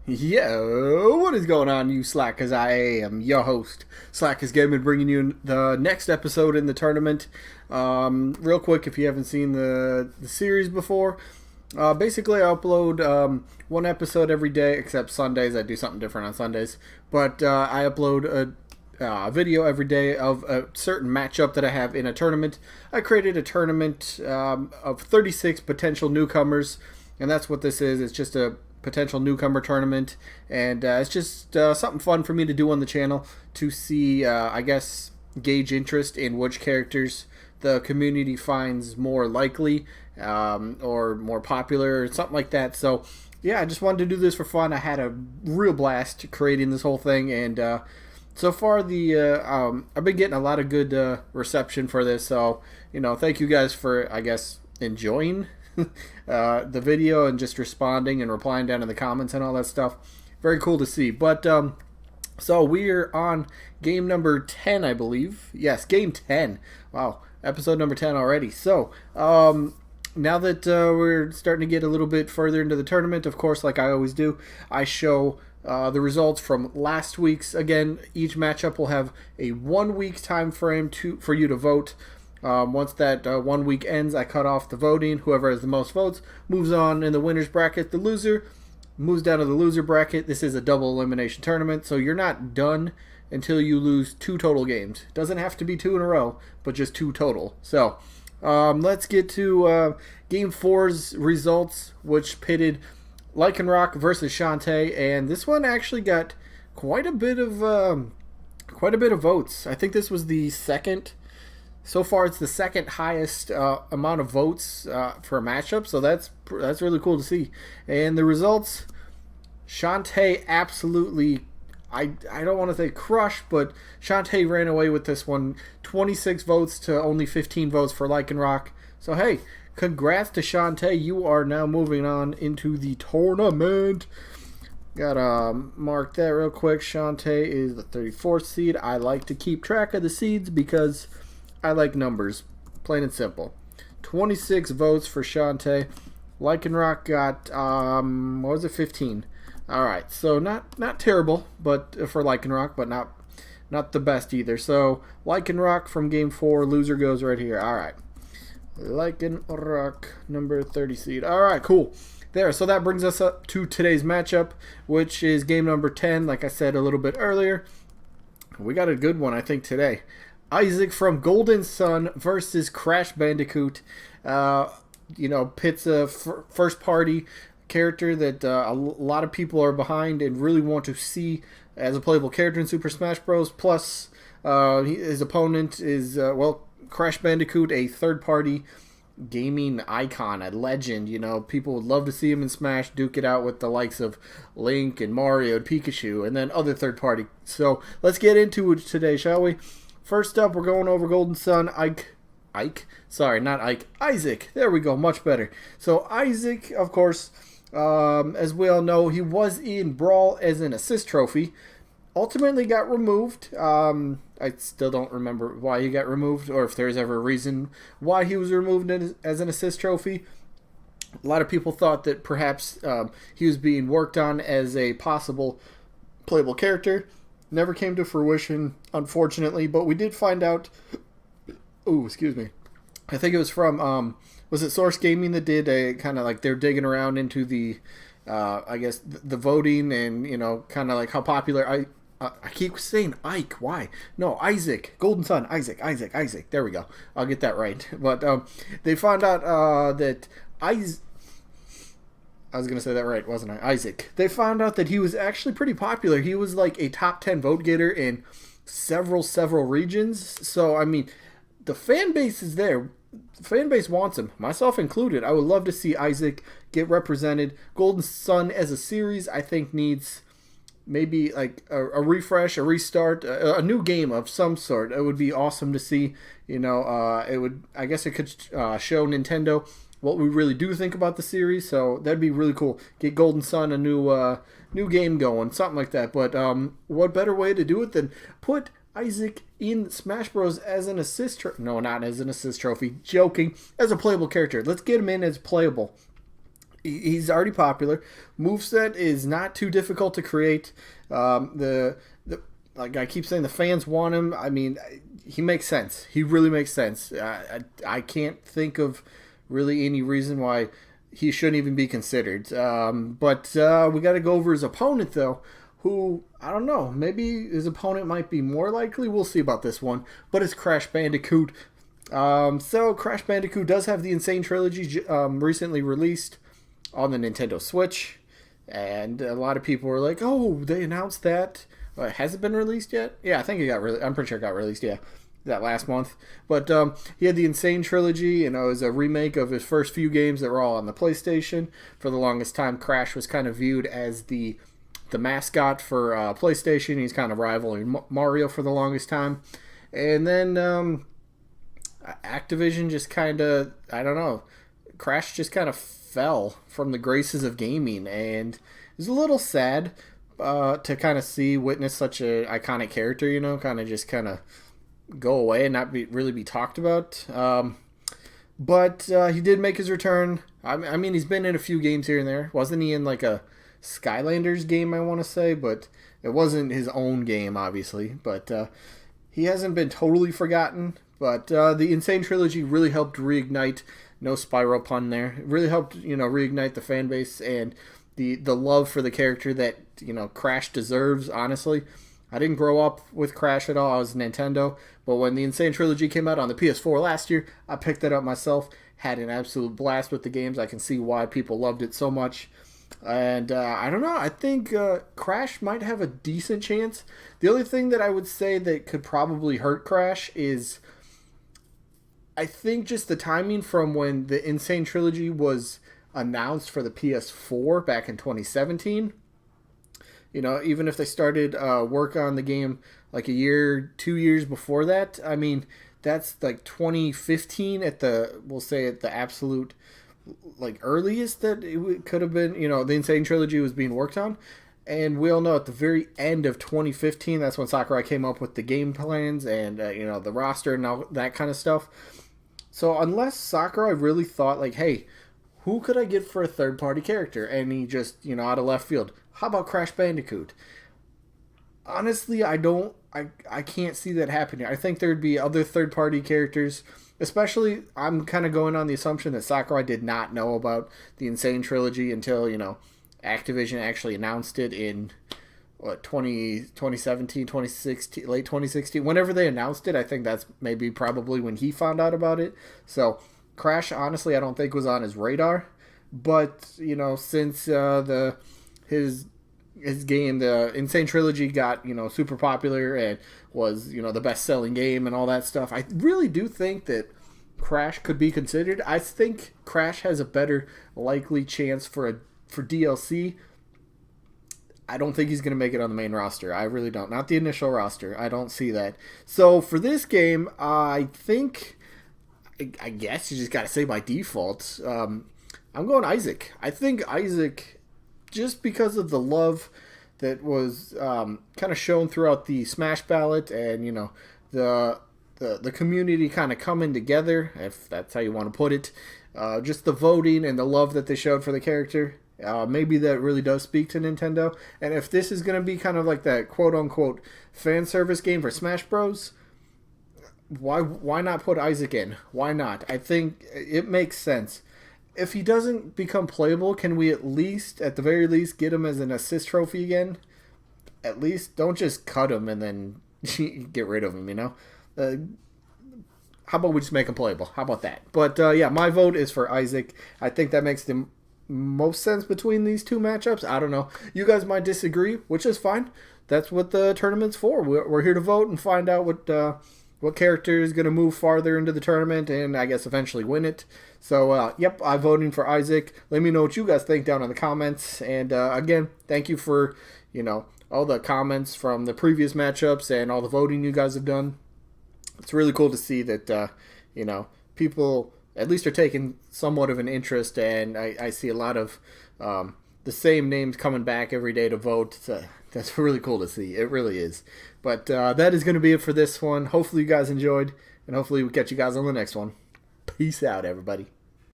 Yo, what is going on, you Slackers? I am your host, Slackerz Gaming, bringing you the next episode in the tournament. Real quick, if you haven't seen the series before, basically I upload one episode every day, except Sundays. I do something different on Sundays. But I upload a video every day of a certain matchup that I have in a tournament. I created a tournament of 36 potential newcomers, and that's what this is. It's just a potential newcomer tournament, and it's just something fun for me to do on the channel to see, I guess, gauge interest in which characters the community finds more likely or more popular or something like that. So yeah, I just wanted to do this for fun. I had a real blast creating this whole thing, and so far I've been getting a lot of good reception for this, so thank you guys for, I guess, enjoying the video and just responding and replying down in the comments and all that stuff. Very cool to see. But so we're on game number 10, I believe. Yes, game 10. Wow, episode number 10 already. So now that we're starting to get a little bit further into the tournament, of course, like I always do, I show the results from last week's. Again, each matchup will have a 1 week time frame for you to vote. Once that 1 week ends, I cut off the voting. Whoever has the most votes moves on in the winner's bracket. The loser moves down to the loser bracket. This is a double elimination tournament, so you're not done until you lose 2 total games. Doesn't have to be 2 in a row, but just 2 total. So let's get to Game 4's results, which pitted Lycanroc versus Shantae, and this one actually got quite a bit of votes. I think this was the second. So far, it's the second highest amount of votes for a matchup, so that's really cool to see. And the results, Shantae absolutely, I don't want to say crushed, but Shantae ran away with this one. 26 votes to only 15 votes for Lycanroc. So hey, congrats to Shantae. You are now moving on into the tournament. Gotta mark that real quick. Shantae is the 34th seed. I like to keep track of the seeds because I like numbers, plain and simple. 26 votes for Shantae. Lycanroc got, what was it, 15. Alright, so not terrible but for Lycanroc, but not the best either. So Lycanroc from Game 4, loser goes right here. Alright, Lycanroc, number 30 seed. Alright, cool. There, so that brings us up to today's matchup, which is game number 10, like I said a little bit earlier. We got a good one, I think, today. Isaac from Golden Sun versus Crash Bandicoot. Pits a first party character that a lot of people are behind and really want to see as a playable character in Super Smash Bros. Plus, his opponent is, Crash Bandicoot, a third party gaming icon, a legend. People would love to see him in Smash duke it out with the likes of Link and Mario and Pikachu and then other third party. So let's get into it today, shall we? First up, we're going over Golden Sun. Isaac. There we go, much better. So Isaac, of course, as we all know, he was in Brawl as an assist trophy. Ultimately got removed. I still don't remember why he got removed or if there's ever a reason why he was removed as an assist trophy. A lot of people thought that perhaps he was being worked on as a possible playable character. Never came to fruition, unfortunately, but we did find out. Oh, excuse me. I think it was from was it Source Gaming that did a kind of like they're digging around into the I guess the voting and kind of like how popular I keep saying Ike. Why? No, Isaac. Golden Sun. Isaac. There we go. I'll get that right. But they found out that I was going to say that right, wasn't I? Isaac. They found out that he was actually pretty popular. He was like a top 10 vote getter in several regions. So, I mean, the fan base is there. The fan base wants him, myself included. I would love to see Isaac get represented. Golden Sun as a series, I think, needs maybe like a refresh, a restart, a new game of some sort. It would be awesome to see. I guess it could show Nintendo what we really do think about the series, so that'd be really cool. Get Golden Sun a new game going, something like that. But what better way to do it than put Isaac in Smash Bros. As an assist trophy? No, not as an assist trophy. Joking. As a playable character. Let's get him in as playable. He's already popular. Moveset is not too difficult to create. The like I keep saying, the fans want him. I mean, he makes sense. He really makes sense. I can't think of really any reason why he shouldn't even be considered. But we got to go over his opponent, though, who, I don't know, maybe his opponent might be more likely. We'll see about this one. But it's Crash Bandicoot. So Crash Bandicoot does have the Insane Trilogy recently released on the Nintendo Switch. And a lot of people were like, oh, they announced that. Has it been released yet? Yeah, I think it got I'm pretty sure it got released, yeah, that last month. But he had the Insane Trilogy, and it was a remake of his first few games that were all on the PlayStation. For the longest time, Crash was kind of viewed as the mascot for PlayStation. He's kind of rivaling Mario for the longest time. And then Activision just kind of, I don't know, Crash just kind of fell from the graces of gaming, and it was a little sad to kind of witness such an iconic character, kind of go away and not really be talked about. But he did make his return. I mean, he's been in a few games here and there. Wasn't he in like a Skylanders game, I want to say, but it wasn't his own game, obviously. But he hasn't been totally forgotten. But the Insane Trilogy really helped reignite, no Spyro pun there, it really helped, reignite the fan base and the love for the character that, Crash deserves, honestly. I didn't grow up with Crash at all. I was Nintendo. But when the Insane Trilogy came out on the PS4 last year, I picked it up myself, had an absolute blast with the games. I can see why people loved it so much. And I don't know. I think Crash might have a decent chance. The only thing that I would say that could probably hurt Crash is, I think, just the timing from when the Insane Trilogy was announced for the PS4 back in 2017. Even if they started work on the game like 2 years before that, I mean, that's like 2015 we'll say at the absolute like earliest that it could have been, the Insane Trilogy was being worked on. And we all know at the very end of 2015, that's when Sakurai came up with the game plans and, the roster and all that kind of stuff. So unless Sakurai really thought like, hey, who could I get for a third-party character? And he just, out of left field, how about Crash Bandicoot? Honestly, I can't see that happening. I think there'd be other third-party characters, especially, I'm kind of going on the assumption that Sakurai did not know about the Insane Trilogy until, Activision actually announced it in, 2017, 2016, late 2016. Whenever they announced it, I think that's maybe probably when he found out about it. So, Crash, honestly, I don't think was on his radar. But, since his game, the Insane Trilogy, got, super popular and was, the best-selling game and all that stuff, I really do think that Crash could be considered. I think Crash has a better likely chance for DLC. I don't think he's going to make it on the main roster. I really don't. Not the initial roster. I don't see that. So for this game, I guess you just got to say by default, I'm going Isaac. I think Isaac, just because of the love that was kind of shown throughout the Smash ballot and, the community kind of coming together, if that's how you want to put it, just the voting and the love that they showed for the character, maybe that really does speak to Nintendo. And if this is going to be kind of like that quote-unquote fan service game for Smash Bros., why not put Isaac in? Why not? I think it makes sense. If he doesn't become playable, can we at the very least, get him as an assist trophy again? At least, don't just cut him and then get rid of him, How about we just make him playable? How about that? But, yeah, my vote is for Isaac. I think that makes the most sense between these two matchups. I don't know. You guys might disagree, which is fine. That's what the tournament's for. We're here to vote and find out what character is going to move farther into the tournament and I guess eventually win it. So, yep, I'm voting for Isaac. Let me know what you guys think down in the comments. And, again, thank you for, all the comments from the previous matchups and all the voting you guys have done. It's really cool to see that, people at least are taking somewhat of an interest, and I see a lot of the same names coming back every day to vote. So that's really cool to see. It really is. But that is going to be it for this one. Hopefully you guys enjoyed, and hopefully we'll catch you guys on the next one. Peace out, everybody.